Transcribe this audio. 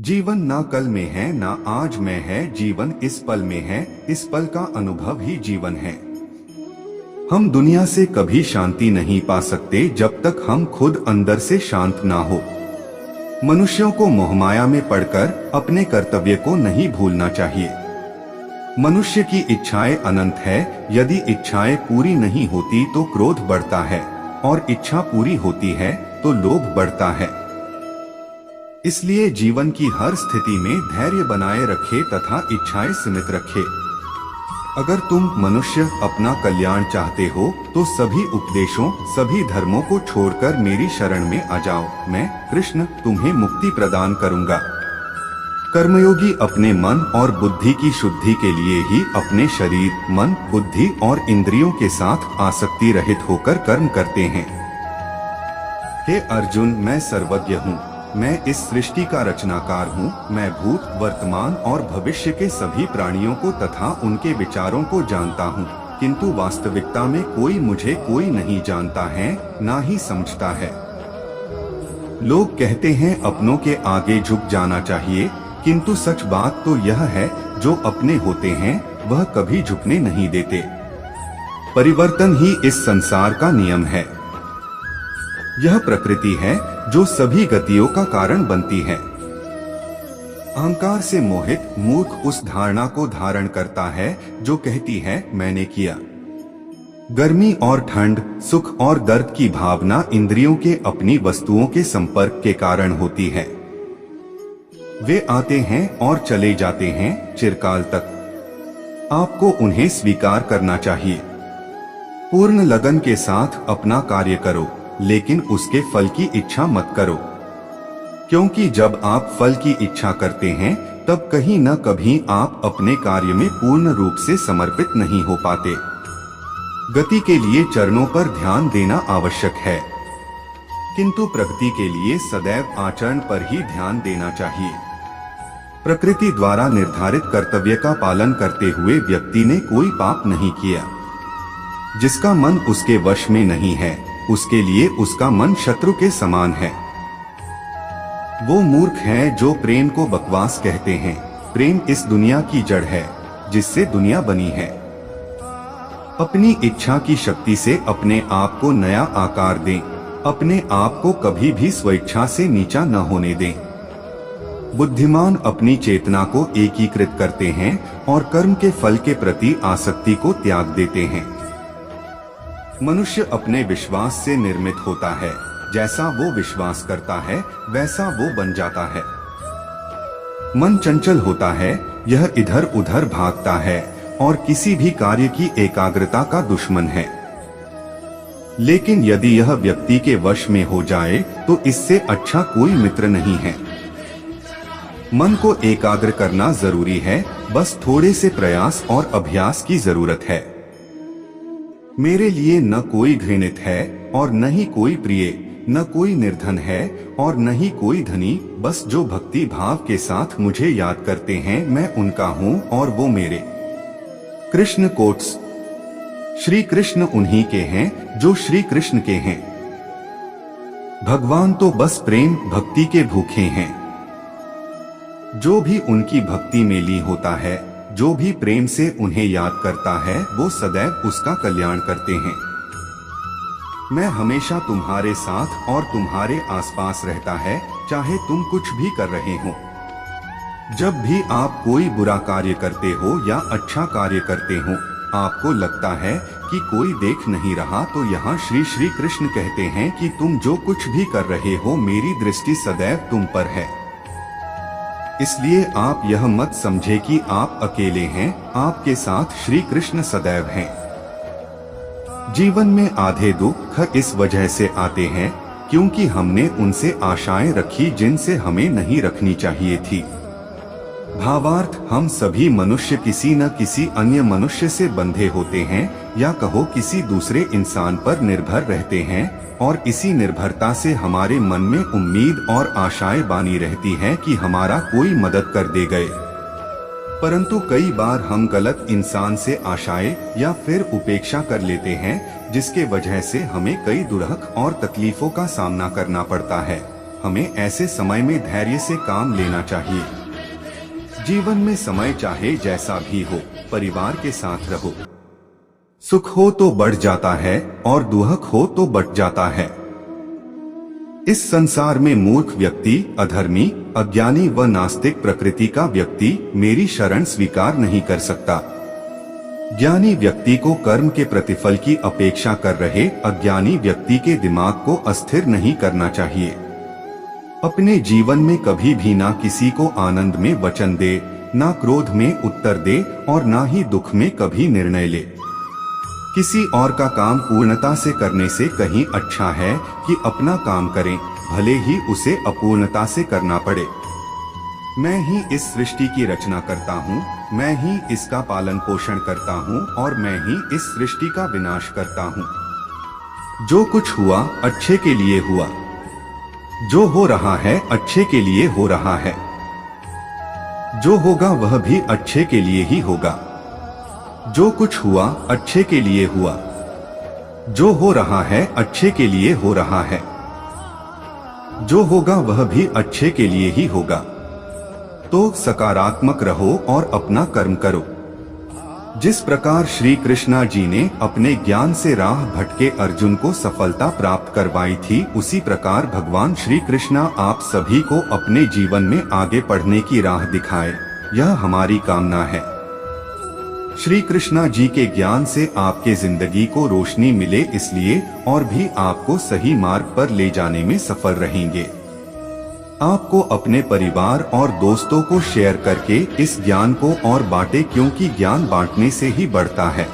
जीवन ना कल में है ना आज में है, जीवन इस पल में है, इस पल का अनुभव ही जीवन है। हम दुनिया से कभी शांति नहीं पा सकते जब तक हम खुद अंदर से शांत ना हो। मनुष्यों को मोहमाया में पड़कर अपने कर्तव्य को नहीं भूलना चाहिए। मनुष्य की इच्छाएं अनंत है, यदि इच्छाएं पूरी नहीं होती तो क्रोध बढ़ता है और इच्छा पूरी होती है तो लोभ बढ़ता है। इसलिए जीवन की हर स्थिति में धैर्य बनाए रखे तथा इच्छाएं सीमित रखे। अगर तुम मनुष्य अपना कल्याण चाहते हो तो सभी उपदेशों, सभी धर्मों को छोड़कर मेरी शरण में आ जाओ। मैं कृष्ण तुम्हें मुक्ति प्रदान करूंगा। कर्मयोगी अपने मन और बुद्धि की शुद्धि के लिए ही अपने शरीर, मन, बुद्धि और इंद्रियों के साथ आसक्ति रहित होकर कर्म करते हैं। हे अर्जुन, मैं सर्वज्ञ हूँ। मैं इस सृष्टि का रचनाकार हूँ। मैं भूत, वर्तमान और भविष्य के सभी प्राणियों को तथा उनके विचारों को जानता हूँ, किंतु वास्तविकता में कोई नहीं जानता है, ना ही समझता है। लोग कहते हैं अपनों के आगे झुक जाना चाहिए, किंतु सच बात तो यह है, जो अपने होते हैं वह कभी झुकने नहीं देते। परिवर्तन ही इस संसार का नियम है। यह प्रकृति है जो सभी गतियों का कारण बनती है। अहंकार से मोहित मूर्ख उस धारणा को धारण करता है जो कहती है मैंने किया। गर्मी और ठंड, सुख और दर्द की भावना इंद्रियों के अपनी वस्तुओं के संपर्क के कारण होती है। वे आते हैं और चले जाते हैं चिरकाल तक। आपको उन्हें स्वीकार करना चाहिए। पूर्ण लगन के साथ अपना कार्य करो, लेकिन उसके फल की इच्छा मत करो, क्योंकि जब आप फल की इच्छा करते हैं तब कहीं न कभी आप अपने कार्य में पूर्ण रूप से समर्पित नहीं हो पाते। गति के लिए चरणों पर ध्यान देना आवश्यक है, किंतु प्रगति के लिए सदैव आचरण पर ही ध्यान देना चाहिए। प्रकृति द्वारा निर्धारित कर्तव्य का पालन करते हुए व्यक्ति ने कोई पाप नहीं किया। जिसका मन उसके वश में नहीं है, उसके लिए उसका मन शत्रु के समान है। वो मूर्ख हैं जो प्रेम को बकवास कहते हैं। प्रेम इस दुनिया की जड़ है जिससे दुनिया बनी है। अपनी इच्छा की शक्ति से अपने आप को नया आकार दें। अपने आप को कभी भी स्वेच्छा से नीचा न होने दें। बुद्धिमान अपनी चेतना को एकीकृत करते हैं और कर्म के फल के प्रति आसक्ति को त्याग देते हैं। मनुष्य अपने विश्वास से निर्मित होता है। जैसा वो विश्वास करता है वैसा वो बन जाता है। मन चंचल होता है, यह इधर उधर भागता है और किसी भी कार्य की एकाग्रता का दुश्मन है। लेकिन यदि यह व्यक्ति के वश में हो जाए तो इससे अच्छा कोई मित्र नहीं है। मन को एकाग्र करना जरूरी है, बस थोड़े से प्रयास और अभ्यास की जरूरत है। मेरे लिए न कोई घृणित है और न ही कोई प्रिय, न कोई निर्धन है और न ही कोई धनी, बस जो भक्ति भाव के साथ मुझे याद करते हैं मैं उनका हूँ और वो मेरे। कृष्ण कोट्स। श्री कृष्ण उन्हीं के हैं जो श्री कृष्ण के हैं। भगवान तो बस प्रेम भक्ति के भूखे हैं। जो भी उनकी भक्ति में लीन होता है, जो भी प्रेम से उन्हें याद करता है, वो सदैव उसका कल्याण करते हैं। मैं हमेशा तुम्हारे साथ और तुम्हारे आसपास रहता है, चाहे तुम कुछ भी कर रहे हो। जब भी आप कोई बुरा कार्य करते हो या अच्छा कार्य करते हो, आपको लगता है कि कोई देख नहीं रहा, तो यहाँ श्री श्री कृष्ण कहते हैं कि तुम जो कुछ भी कर रहे हो मेरी दृष्टि सदैव तुम पर है। इसलिए आप यह मत समझे कि आप अकेले हैं, आपके साथ श्री कृष्ण सदैव हैं। जीवन में आधे दुख इस वजह से आते हैं क्योंकि हमने उनसे आशाएं रखी जिनसे हमें नहीं रखनी चाहिए थी। भावार्थ, हम सभी मनुष्य किसी न किसी अन्य मनुष्य से बंधे होते हैं, या कहो किसी दूसरे इंसान पर निर्भर रहते हैं, और इसी निर्भरता से हमारे मन में उम्मीद और आशाएं बानी रहती हैं कि हमारा कोई मदद कर दे गए। परंतु कई बार हम गलत इंसान से आशाएं या फिर उपेक्षा कर लेते हैं, जिसके वजह से हमें कई दुर्लभ और तकलीफों का सामना करना पड़ता है। हमें ऐसे समय में धैर्य से काम लेना चाहिए। जीवन में समय चाहे जैसा भी हो, परिवार के साथ रहो। सुख हो तो बढ़ जाता है और दुख हो तो बट जाता है। इस संसार में मूर्ख व्यक्ति, अधर्मी, अज्ञानी व नास्तिक प्रकृति का व्यक्ति मेरी शरण स्वीकार नहीं कर सकता। ज्ञानी व्यक्ति को कर्म के प्रतिफल की अपेक्षा कर रहे अज्ञानी व्यक्ति के दिमाग को अस्थिर नहीं करना चाहिए। अपने जीवन में कभी भी ना किसी को आनंद में वचन दे, ना क्रोध में उत्तर दे और ना ही दुख में कभी निर्णय ले। किसी और का काम पूर्णता से करने से कहीं अच्छा है कि अपना काम करें, भले ही उसे अपूर्णता से करना पड़े। मैं ही इस सृष्टि की रचना करता हूँ, मैं ही इसका पालन पोषण करता हूँ और मैं ही इस सृष्टि का विनाश करता हूँ। जो कुछ हुआ अच्छे के लिए हुआ, जो हो रहा है अच्छे के लिए हो रहा है, जो होगा वह भी अच्छे के लिए ही होगा। जो कुछ हुआ अच्छे के लिए हुआ, जो हो रहा है अच्छे के लिए हो रहा है, जो होगा वह भी अच्छे के लिए ही होगा। तो सकारात्मक रहो और अपना कर्म करो। जिस प्रकार श्री कृष्णा जी ने अपने ज्ञान से राह भटके अर्जुन को सफलता प्राप्त करवाई थी, उसी प्रकार भगवान श्री कृष्णा आप सभी को अपने जीवन में आगे बढ़ने की राह दिखाए, यह हमारी कामना है। श्री कृष्णा जी के ज्ञान से आपके जिंदगी को रोशनी मिले, इसलिए और भी आपको सही मार्ग पर ले जाने में सफल रहेंगे। आपको अपने परिवार और दोस्तों को शेयर करके इस ज्ञान को और बांटे, क्योंकि ज्ञान बांटने से ही बढ़ता है।